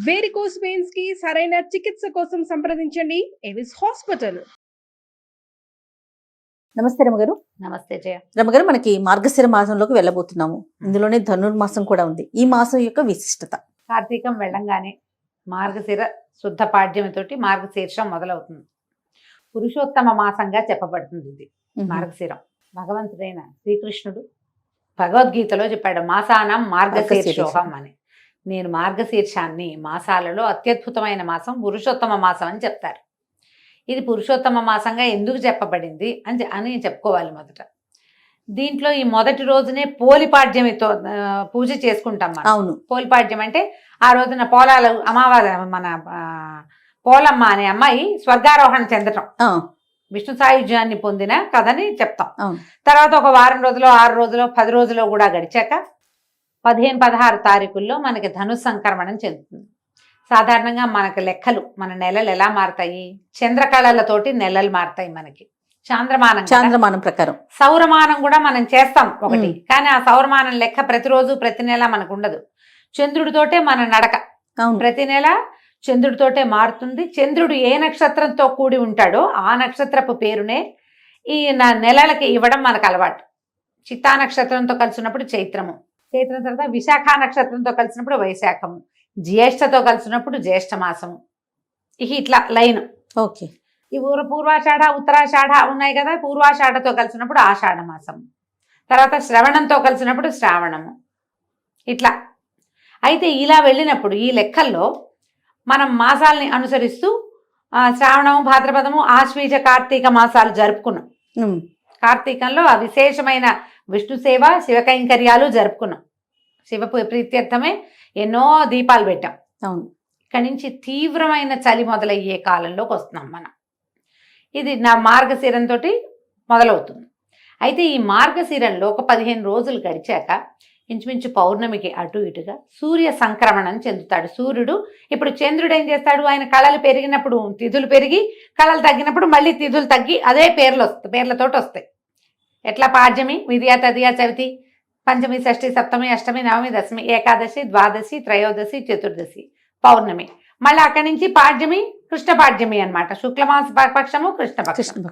Varicose veins కి సరైన చికిత్స కోసం సంప్రదించండి ఎవిస్ హాస్పిటల్. నమస్తే రమగారు. నమస్తే జయ. రమగారు, మనకి మార్గశిర మాసంలోకి వెళ్ళబోతున్నాము. ఇందులోనే ధనుర్మాసం కూడా ఉంది. ఈ మాసం యొక్క విశిష్టత? కార్తీకం వెళ్ళంగానే మార్గశిర శుద్ధ పాడ్యమితోటి మార్గశీర్షం మొదలవుతుంది. పురుషోత్తమ మాసంగా చెప్పబడుతుంది ఇది మార్గశిరం. భగవంతుడైన శ్రీకృష్ణుడు భగవద్గీతలో చెప్పాడు, మాసానం మార్గశీర్షోహం అని. నేను మార్గశీర్షాన్ని మాసాలలో అత్యద్భుతమైన మాసం, పురుషోత్తమ మాసం అని చెప్తారు. ఇది పురుషోత్తమ మాసంగా ఎందుకు చెప్పబడింది అని చెప్పుకోవాలి. మొదట దీంట్లో ఈ మొదటి రోజునే పోలిపాడ్యమితో పూజ చేసుకుంటాం మనం. అవును, పోలిపాడ్యం అంటే ఆ రోజున పోలాలు అమావాస్య, మన పోలమ్మ అనే అమ్మాయి స్వర్గారోహణ చెందటం, విష్ణు సాయుధ్యాన్ని పొందిన కథని చెప్తాం. తర్వాత ఒక వారం రోజులు, 6 రోజులు, 10 రోజులు కూడా గడిచాక 15-16 తారీఖుల్లో మనకి ధను సంక్రమణం చెందుతుంది. సాధారణంగా మనకి లెక్కలు, మన నెలలు ఎలా మారుతాయి? చంద్రకళలతోటి నెలలు మారుతాయి. మనకి చాంద్రమానం ప్రకారం సౌరమానం కూడా మనం చేస్తాం ఒకటి, కానీ ఆ సౌరమానం లెక్క ప్రతిరోజు ప్రతి నెల మనకు ఉండదు. చంద్రుడితోటే మన నడక ప్రతి నెల చంద్రుడితోటే మారుతుంది. చంద్రుడు ఏ నక్షత్రంతో కూడి ఉంటాడో ఆ నక్షత్రపు పేరునే ఈ నెలలకి ఇవ్వడం మనకు అలవాటు. చిత్తా నక్షత్రంతో కలిసినప్పుడు చైత్రము, చైత్రం తర్వాత విశాఖ నక్షత్రంతో కలిసినప్పుడు వైశాఖము, జ్యేష్ఠతో కలిసినప్పుడు జ్యేష్ఠ మాసము. ఇట్లా లైన్. ఓకే. ఈ పూర్వాషాఢ, ఉత్తరాషాఢ ఉన్నాయి కదా. పూర్వాషాఢతో కలిసినప్పుడు ఆషాఢ మాసము, తర్వాత శ్రవణంతో కలిసినప్పుడు శ్రావణము. ఇట్లా అయితే ఇలా వెళ్ళినప్పుడు ఈ లెక్కల్లో మనం మాసాలని అనుసరిస్తూ శ్రావణము, భాద్రపదము, ఆశ్వీజ, కార్తీక మాసాలు జరుపుకున్నాం. కార్తీకంలో ఆ విశేషమైన విష్ణు సేవ, శివ కైంకర్యాలు జరుపుకున్నాం. శివ ప్రీత్యర్థమే ఎన్నో దీపాలు పెట్టాం. అవును. ఇక్కడి నుంచి తీవ్రమైన చలి మొదలయ్యే కాలంలోకి వస్తున్నాం మనం. ఇది నా మార్గశిరంతో మొదలవుతుంది. అయితే ఈ మార్గశిరంలో ఒక 15 రోజులు గడిచాక ఇంచుమించు పౌర్ణమికి అటు ఇటుగా సూర్య సంక్రమణం చెందుతాడు. సూర్యుడు ఇప్పుడు చంద్రుడు ఏం చేస్తాడు? ఆయన కళలు పెరిగినప్పుడు తిథులు పెరిగి, కళలు తగ్గినప్పుడు మళ్ళీ తిథులు తగ్గి అదే పేర్లతోటి వస్తాయి. ఎట్లా? పాడ్యమి, విద్యా, తదియా, చవితి, పంచమి, షష్ఠి, సప్తమి, అష్టమి, నవమి, దశమి, ఏకాదశి, ద్వాదశి, త్రయోదశి, చతుర్దశి, పౌర్ణమి. మళ్ళీ అక్కడి నుంచి పాడ్యమి, కృష్ణ పాడ్యమి అనమాట. శుక్లమాస పక్షము, కృష్ణపక్షం.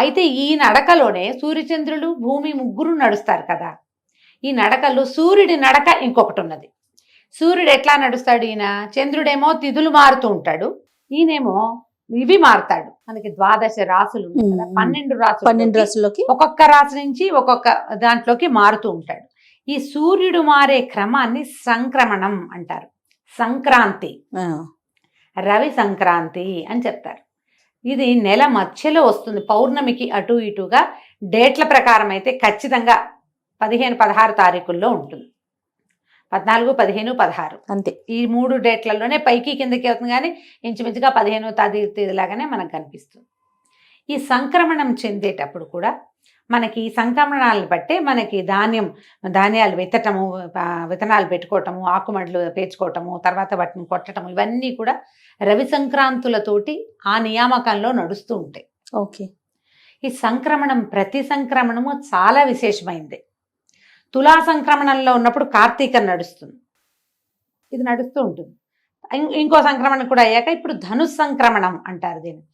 అయితే ఈ నడకలోనే సూర్యచంద్రులు, భూమి ముగ్గురు నడుస్తారు కదా. ఈ నడకలో సూర్యుడి నడక ఇంకొకటి ఉన్నది. సూర్యుడు ఎట్లా నడుస్తాడు? ఈయన చంద్రుడేమో తిథులు మారుతూ ఉంటాడు, ఈయనేమో ఇవి మారుతాడు. మనకి 12 రాసులు, 12 రాసులకి ఒక్కొక్క రాశి నుంచి ఒక్కొక్క దాంట్లోకి మారుతూ ఉంటాడు. ఈ సూర్యుడు మారే క్రమాన్ని సంక్రమణం అంటారు. సంక్రాంతి, రవి సంక్రాంతి అని చెప్తారు. ఇది నెల మధ్యలో వస్తుంది. పౌర్ణమికి అటు ఇటుగా డేట్ల ప్రకారం అయితే ఖచ్చితంగా 15-16 తారీఖుల్లో ఉంటుంది. 14, 15, 16 అంతే. ఈ 3 డేట్లలోనే పైకి కిందకి అవుతుంది, కానీ ఇంచుమించుగా 15వ తేదీలాగానే మనకు కనిపిస్తుంది. ఈ సంక్రమణం చెందేటప్పుడు కూడా మనకి ఈ సంక్రమణాలను బట్టే మనకి ధాన్యాలు విత్తనాలు పెట్టుకోవటము, ఆకుమడ్లు పేర్చుకోవటము, తర్వాత వాటిని కొట్టటము, ఇవన్నీ కూడా రవి సంక్రాంతులతోటి ఆ నియామకంలో నడుస్తూ ఉంటాయి. ఓకే. ఈ సంక్రమణం, ప్రతి సంక్రమణము చాలా విశేషమైంది. తులా సంక్రమణంలో ఉన్నప్పుడు కార్తీకం నడుస్తుంది, ఇది నడుస్తూ ఉంటుంది. ఇంకో సంక్రమణం కూడా అయ్యాక ఇప్పుడు ధను సంక్రమణం అంటారు దీన్ని.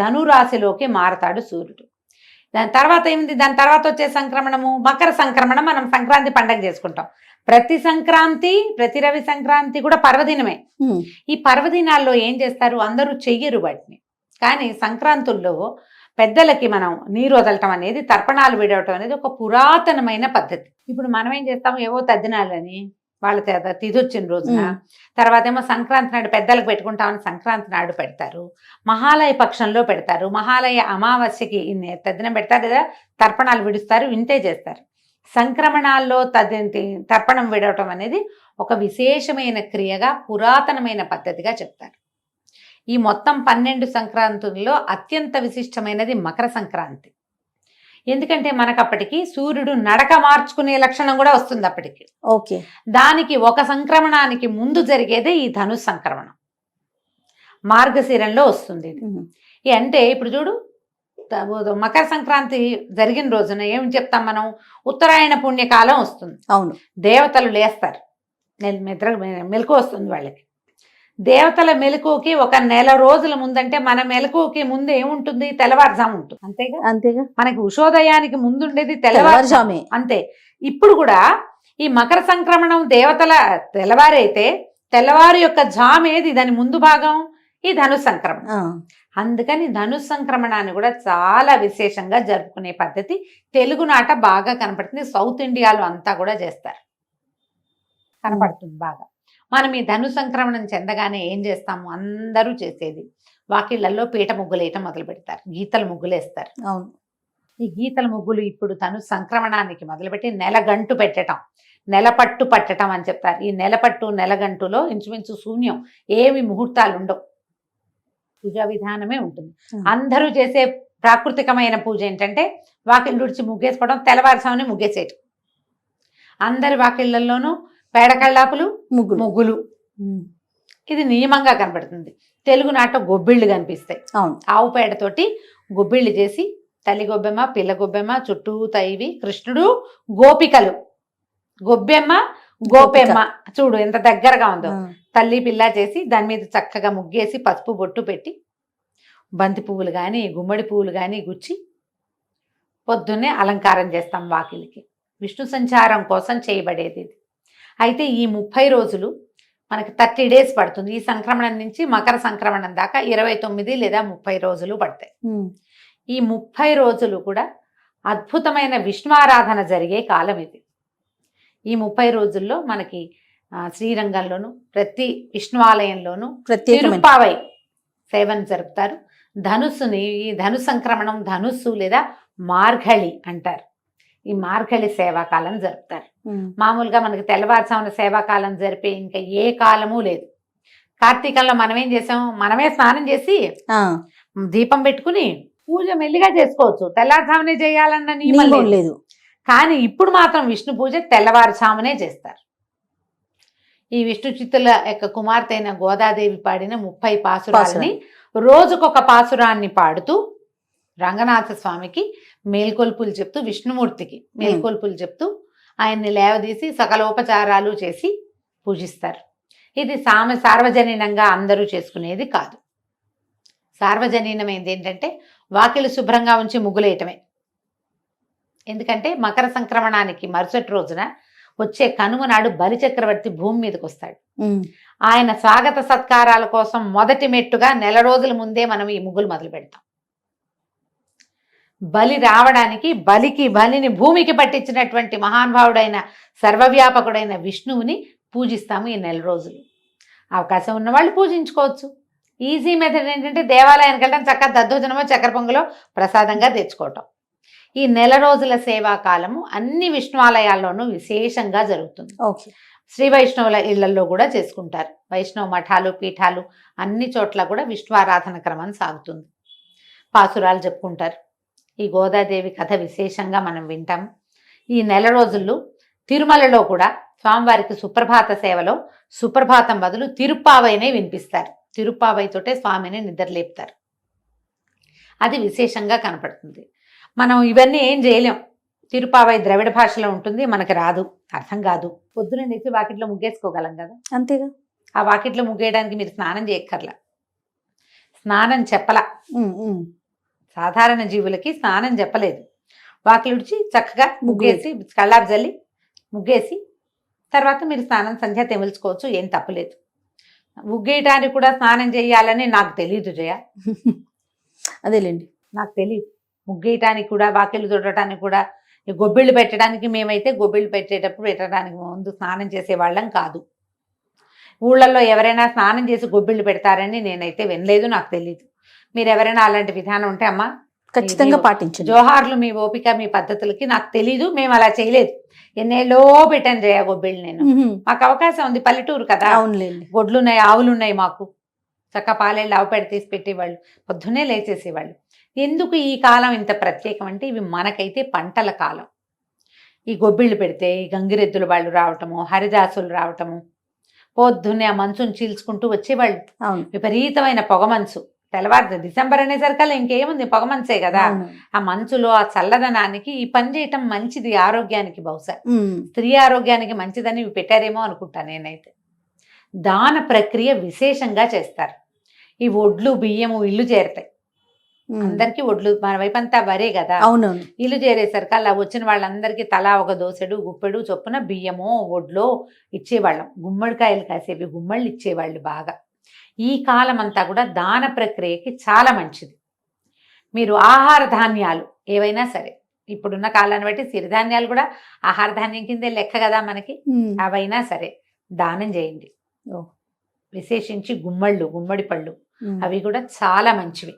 ధనురాశిలోకి మారతాడు సూర్యుడు. దాని తర్వాత ఏమిటి? దాని తర్వాత వచ్చే సంక్రమణము మకర సంక్రమణం. మనం సంక్రాంతి పండగ చేసుకుంటాం. ప్రతి సంక్రాంతి, ప్రతి రవి సంక్రాంతి కూడా పర్వదినమే. ఈ పర్వదినాల్లో ఏం చేస్తారు? అందరూ చెయ్యరు వాటిని, కానీ సంక్రాంతుల్లో పెద్దలకి మనం నీరు వదలటం అనేది, తర్పణాలు విడవటం అనేది ఒక పురాతనమైన పద్ధతి. ఇప్పుడు మనం ఏం చేస్తాం? ఏవో తద్దినాలని వాళ్ళ తిథి వచ్చిన రోజున, తర్వాత ఏమో సంక్రాంతి నాడు పెద్దలకు పెట్టుకుంటామని సంక్రాంతి నాడు పెడతారు. మహాలయ పక్షంలో పెడతారు. మహాలయ అమావాస్యకి తద్దినం పెడతారు లేదా తర్పణాలు విడుస్తారు, ఇంతే చేస్తారు. సంక్రమణాల్లో తర్పణం విడవటం అనేది ఒక విశేషమైన క్రియగా, పురాతనమైన పద్ధతిగా చెప్తారు. ఈ మొత్తం 12 సంక్రాంతుల్లో అత్యంత విశిష్టమైనది మకర సంక్రాంతి. ఎందుకంటే మనకు అప్పటికి సూర్యుడు నడక మార్చుకునే లక్షణం కూడా వస్తుంది అప్పటికి. ఓకే. దానికి ఒక సంక్రమణానికి ముందు జరిగేదే ఈ ధను సంక్రమణం, మార్గశిరంలో వస్తుంది. అంటే ఇప్పుడు చూడు, మకర సంక్రాంతి జరిగిన రోజున ఏం చెప్తాం మనం? ఉత్తరాయణ పుణ్యకాలం వస్తుంది. అవును. దేవతలు లేస్తారు, మెలకు వస్తుంది వాళ్ళకి. దేవతల మెలకువకి ఒక నెల రోజుల ముందంటే మన మెలకువకి ముందు ఏముంటుంది, తెల్లవారుజాము ఉంటుంది. అంతేగా, అంతేగా, మనకి ఉషోదయానికి ముందు ఉండేది తెల్లవారుజాము. తెల్లవారుజామే. అంతే. ఇప్పుడు కూడా ఈ మకర సంక్రమణం దేవతల తెల్లవారైతే తెల్లవారు యొక్క జామేది, దాని ముందు భాగం ఈ ధను సంక్రమణం. అందుకని ధను సంక్రమణాన్ని కూడా చాలా విశేషంగా జరుపుకునే పద్ధతి తెలుగునాట బాగా కనపడుతుంది. సౌత్ ఇండియాలో అంతా కూడా చేస్తారు, కనపడుతుంది బాగా. మనం ఈ ధను సంక్రమణం చెందగానే ఏం చేస్తాము, అందరూ చేసేది వాకిళ్లలో పీట ముగ్గులు వేయటం మొదలు పెడతారు, గీతల ముగ్గులు వేస్తారు. అవును. ఈ గీతల ముగ్గులు ఇప్పుడు ధను సంక్రమణానికి మొదలుపెట్టి నెలగంటు పెట్టడం, నెలపట్టు పట్టడం అని చెప్తారు. ఈ నెలపట్టు నెలగంటులో ఇంచుమించు శూన్యం, ఏమి ముహూర్తాలు ఉండవు, పూజా విధానమే ఉంటుంది. అందరూ చేసే ప్రాకృతికమైన పూజ ఏంటంటే వాకిళ్ళు ఉడిచి ముగ్గేసుకోవడం, తెల్లవారుసామని ముగ్గేసేయటం. అందరి వాకిళ్లలోనూ పేడ కళ్ళాపులు, ముగ్గులు. ఇది నియమంగా కనబడుతుంది. తెలుగునాట గొబ్బిళ్ళు కనిపిస్తాయి. ఆవు పేడతోటి గొబ్బిళ్ళు చేసి తల్లి గొబ్బెమ్మ, పిల్ల గొబ్బెమ్మ, చుట్టూ తైవి, కృష్ణుడు, గోపికలు, గొబ్బెమ్మ గోపెమ్మ, చూడు ఎంత దగ్గరగా ఉందో. తల్లి పిల్ల చేసి దాని మీద చక్కగా ముగ్గేసి పసుపు బొట్టు పెట్టి బంతి పువ్వులు కానీ గుమ్మడి పువ్వులు కానీ గుచ్చి పొద్దున్నే అలంకారం చేస్తాం వాకిలికి. విష్ణు సంచారం కోసం చేయబడేది ఇది. అయితే ఈ 30 రోజులు మనకి 30 days పడుతుంది. ఈ సంక్రమణం నుంచి మకర సంక్రమణం దాకా 29 లేదా 30 రోజులు పడతాయి. ఈ 30 రోజులు కూడా అద్భుతమైన విష్ణువారాధన జరిగే కాలం ఇది. ఈ 30 రోజుల్లో మనకి శ్రీరంగంలోను ప్రతి విష్ణువాలయంలోనూ తిరుప్పావై సేవను జరుపుతారు. ధనుస్సుని, ఈ ధను సంక్రమణం ధనుస్సు లేదా మార్గళి అంటారు. ఈ మార్గళి సేవాకాలం జరుపుతారు. మామూలుగా మనకి తెల్లవారుజామున సేవాకాలం జరిపే ఇంకా ఏ కాలము లేదు. కార్తీకంలో మనం ఏం చేసాం, మనమే స్నానం చేసి దీపం పెట్టుకుని పూజ మెల్లిగా చేసుకోవచ్చు, తెల్లవారుజామునే చేయాలన్న నియమం లేదు. కానీ ఇప్పుడు మాత్రం విష్ణు పూజ తెల్లవారుజామునే చేస్తారు. ఈ విష్ణు చిత్తుల యొక్క కుమార్తె అయిన గోదాదేవి పాడిన 30 పాసురాలని రోజుకొక పాసురాన్ని పాడుతూ రంగనాథ స్వామికి మేల్కొల్పులు చెప్తూ, విష్ణుమూర్తికి మేల్కొల్పులు చెప్తూ ఆయన్ని లేవదీసి సకలోపచారాలు చేసి పూజిస్తారు. ఇది సార్వజనీనంగా అందరూ చేసుకునేది కాదు. సార్వజనీనమైనది ఏంటంటే వాకిలు శుభ్రంగా ఉంచి ముగ్గులేయటమే. ఎందుకంటే మకర సంక్రమణానికి మరుసటి రోజున వచ్చే కనుమ నాడు బలిచక్రవర్తి భూమి మీదకి వస్తాడు. ఆయన స్వాగత సత్కారాల కోసం మొదటి మెట్టుగా నెల రోజుల ముందే మనం ఈ ముగ్గులు మొదలు పెడతాం. బలి రావడానికి బలిని భూమికి పట్టించినటువంటి మహానుభావుడైన సర్వవ్యాపకుడైన విష్ణువుని పూజిస్తాము ఈ నెల రోజులు. అవకాశం ఉన్న వాళ్ళు పూజించుకోవచ్చు. ఈజీ మెథడ్ ఏంటంటే దేవాలయానికి వెళ్ళడం, చక్కగా దద్దోజనమో చక్కెర పొంగలో ప్రసాదంగా తెచ్చుకోవటం. ఈ నెల రోజుల సేవా కాలము అన్ని విష్ణువాలయాల్లోనూ విశేషంగా జరుగుతుంది. శ్రీ వైష్ణవుల ఇళ్లలో కూడా చేసుకుంటారు. వైష్ణవ మఠాలు, పీఠాలు అన్ని చోట్ల కూడా విష్ణువారాధన క్రమం సాగుతుంది. పాసురాలు చెప్పుకుంటారు. ఈ గోదాదేవి కథ విశేషంగా మనం వింటాం. ఈ నెల రోజుల్లో తిరుమలలో కూడా స్వామివారికి సుప్రభాత సేవలో సుప్రభాతం బదులు తిరుప్పావైనే వినిపిస్తారు. తిరుప్పావైతోటే స్వామిని నిద్రలేపుతారు. అది విశేషంగా కనపడుతుంది. మనం ఇవన్నీ ఏం చేయలేం. తిరుప్పావై ద్రవిడ భాషలో ఉంటుంది, మనకి రాదు, అర్థం కాదు. పొద్దున లేచి వాకిట్లో ముగ్గేసుకోగలం కదా, అంతేగా. ఆ వాకిట్లో ముగ్గేయడానికి మీరు స్నానం చేయక్కర్లా, స్నానం చెప్పలా. సాధారణ జీవులకి స్నానం చెప్పలేదు. వాకిలుడిచి చక్కగా ముగ్గేసి కళ్ళాపు జల్లి ముగ్గేసి తర్వాత మీరు స్నానం సంధ్య తెమిల్చుకోవచ్చు, ఏం తప్పలేదు. ముగ్గేయటానికి కూడా స్నానం చేయాలని నాకు తెలియదు జయ. అదేలేండి, నాకు తెలియదు. ముగ్గేయటానికి కూడా, వాకిళ్ళు తుడటానికి కూడా, గొబ్బిళ్ళు పెట్టడానికి మేమైతే గొబ్బిళ్ళు పెట్టడానికి ముందు స్నానం చేసేవాళ్ళం కాదు. ఊళ్ళల్లో ఎవరైనా స్నానం చేసి గొబ్బిళ్ళు పెడతారని నేనైతే వినలేదు, నాకు తెలియదు. మీరు ఎవరైనా అలాంటి విధానం ఉంటే అమ్మా ఖచ్చితంగా పాటించండి. జోహార్లు మీ ఓపిక, మీ పద్ధతులకి. నాకు తెలీదు, మేము అలా చేయలేదు. ఎన్నేళ్ళో పెట్టాను జయ గొబ్బిళ్ళు నేను. మాకు అవకాశం ఉంది, పల్లెటూరు కదా, గొడ్లు ఉన్నాయి, ఆవులు ఉన్నాయి మాకు. చక్క పాలేళ్ళు ఆవు పెడ తీసి పెట్టేవాళ్ళు, పొద్దున్నే లేచేసేవాళ్ళు. ఎందుకు ఈ కాలం ఇంత ప్రత్యేకం అంటే ఇవి మనకైతే పంటల కాలం. ఈ గొబ్బిళ్ళు పెడితే ఈ గంగిరెద్దుల వాళ్ళు రావటము, హరిదాసులు రావటము, పొద్దున్నే ఆ మంచుని చీల్చుకుంటూ వచ్చేవాళ్ళు. విపరీతమైన పొగ మంచు, తెల్లవారు డిసెంబర్ అనేసరికల్లా ఇంకేముంది, పొగ మంచే కదా. అవును. ఆ మంచులో ఆ చల్లదనానికి ఈ పని చేయటం మంచిది ఆరోగ్యానికి. బహుశా ఉమ్, స్త్రీ ఆరోగ్యానికి మంచిదని ఇవి పెట్టారేమో అనుకుంటా నేనైతే. దాన ప్రక్రియ విశేషంగా చేస్తారు. ఈ ఒడ్లు బియ్యము ఇల్లు చేరతాయి. ఉమ్. అందరికీ ఒడ్లు, మన వైపు అంతా వరే కదా. అవునవును. ఇల్లు చేరేసరికి అలా వచ్చిన వాళ్ళందరికీ తలా ఒక దోసెడు గుప్పెడు చొప్పున బియ్యమో ఒడ్లో ఇచ్చేవాళ్ళం. గుమ్మడికాయలు కాసేవి గుమ్మళ్ళు ఇచ్చేవాళ్ళు బాగా. ఈ కాలం అంతా కూడా దాన ప్రక్రియకి చాలా మంచిది. మీరు ఆహార ధాన్యాలు ఏవైనా సరే, ఇప్పుడున్న కాలాన్ని బట్టి సిరిధాన్యాలు కూడా ఆహార ధాన్యం కిందే లెక్క కదా మనకి. ఉమ్, అవైనా సరే దానం చేయండి. ఓ. విశేషించి గుమ్మడి పళ్ళు ఉమ్, అవి కూడా చాలా మంచివి.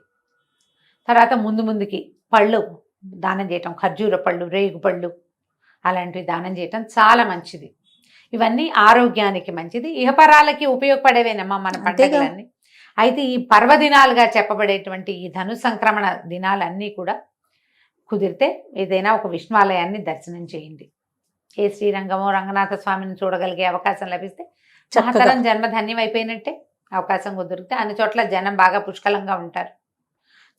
తర్వాత ముందుకి పళ్ళు దానం చేయటం, ఖర్జూర పళ్ళు, రేగు పళ్ళు అలాంటివి దానం చేయటం చాలా మంచిది. ఇవన్నీ ఆరోగ్యానికి మంచిది, ఇహపరాలకి ఉపయోగపడేవేనమ్మా మన అంతేగా. పండుగలన్నీ. అయితే ఈ పర్వదినాలుగా చెప్పబడేటువంటి ఈ ధను సంక్రమణ దినాలన్నీ కూడా కుదిరితే ఏదైనా ఒక విష్ణువాలయాన్ని దర్శనం చేయండి. ఏ శ్రీరంగమో రంగనాథ స్వామిని చూడగలిగే అవకాశం లభిస్తే చక్కగా. మహతరం జన్మ ధన్యం అయిపోయినట్టే. అవకాశం కుదిరితే అన్ని చోట్ల జనం బాగా పుష్కలంగా ఉంటారు.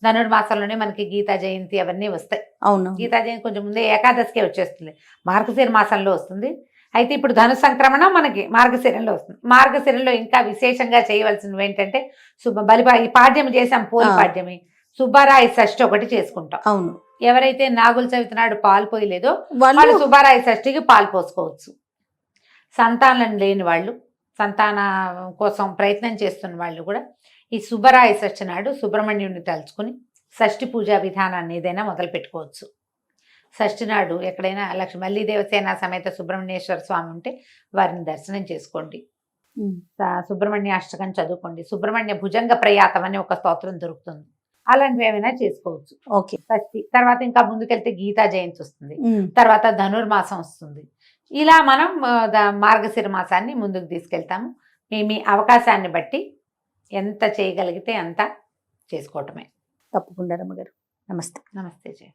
ధనుర్మాసంలోనే మనకి గీతా జయంతి అవన్నీ వస్తాయి. అవును. గీతా జయంతి కొంచెం ముందే ఏకాదశికే వచ్చేస్తుంది, మార్గశిర మాసంలో వస్తుంది. అయితే ఇప్పుడు ధను సంక్రమణ మనకి మార్గశిరంలో వస్తుంది. మార్గశిరంలో ఇంకా విశేషంగా చేయవలసినవి ఏంటంటే ఈ పాడ్యం చేసాం, పోలి పాడ్యమి, సుబ్బారాయ షష్ఠి ఒకటి చేసుకుంటాం. అవును. ఎవరైతే నాగుల చవితి నాడు పాలు పోయలేదో వాళ్ళు వాళ్ళు సుబ్బారాయ షష్ఠికి పాలు పోసుకోవచ్చు. సంతానం లేని వాళ్ళు, సంతాన కోసం ప్రయత్నం చేస్తున్న వాళ్ళు కూడా ఈ సుబ్బరాయ షష్ఠి నాడు సుబ్రహ్మణ్యుడిని తలుచుకుని షష్ఠి పూజా విధానాన్ని ఏదైనా మొదలు పెట్టుకోవచ్చు. షష్ఠి నాడు ఎక్కడైనా మల్లి దేవసేన సమేత సుబ్రహ్మణ్యేశ్వర స్వామి ఉంటే వారిని దర్శనం చేసుకోండి. ఉమ్, సుబ్రహ్మణ్య అష్టకం చదువుకోండి. సుబ్రహ్మణ్య భుజంగ ప్రయాతం అని ఒక స్తోత్రం దొరుకుతుంది, అలాంటివి ఏమైనా చేసుకోవచ్చు. ఓకే. షష్ఠి తర్వాత ఇంకా ముందుకెళ్తే గీతా జయంతి వస్తుంది, ఉమ్, తర్వాత ధనుర్మాసం వస్తుంది. ఇలా మనం మార్గశిర మాసాన్ని ముందుకు తీసుకెళ్తాము. మీ అవకాశాన్ని బట్టి ఎంత చేయగలిగితే అంత చేసుకోవటమే. తప్పకుండా రమ్మగారు. నమస్తే. నమస్తే జయ.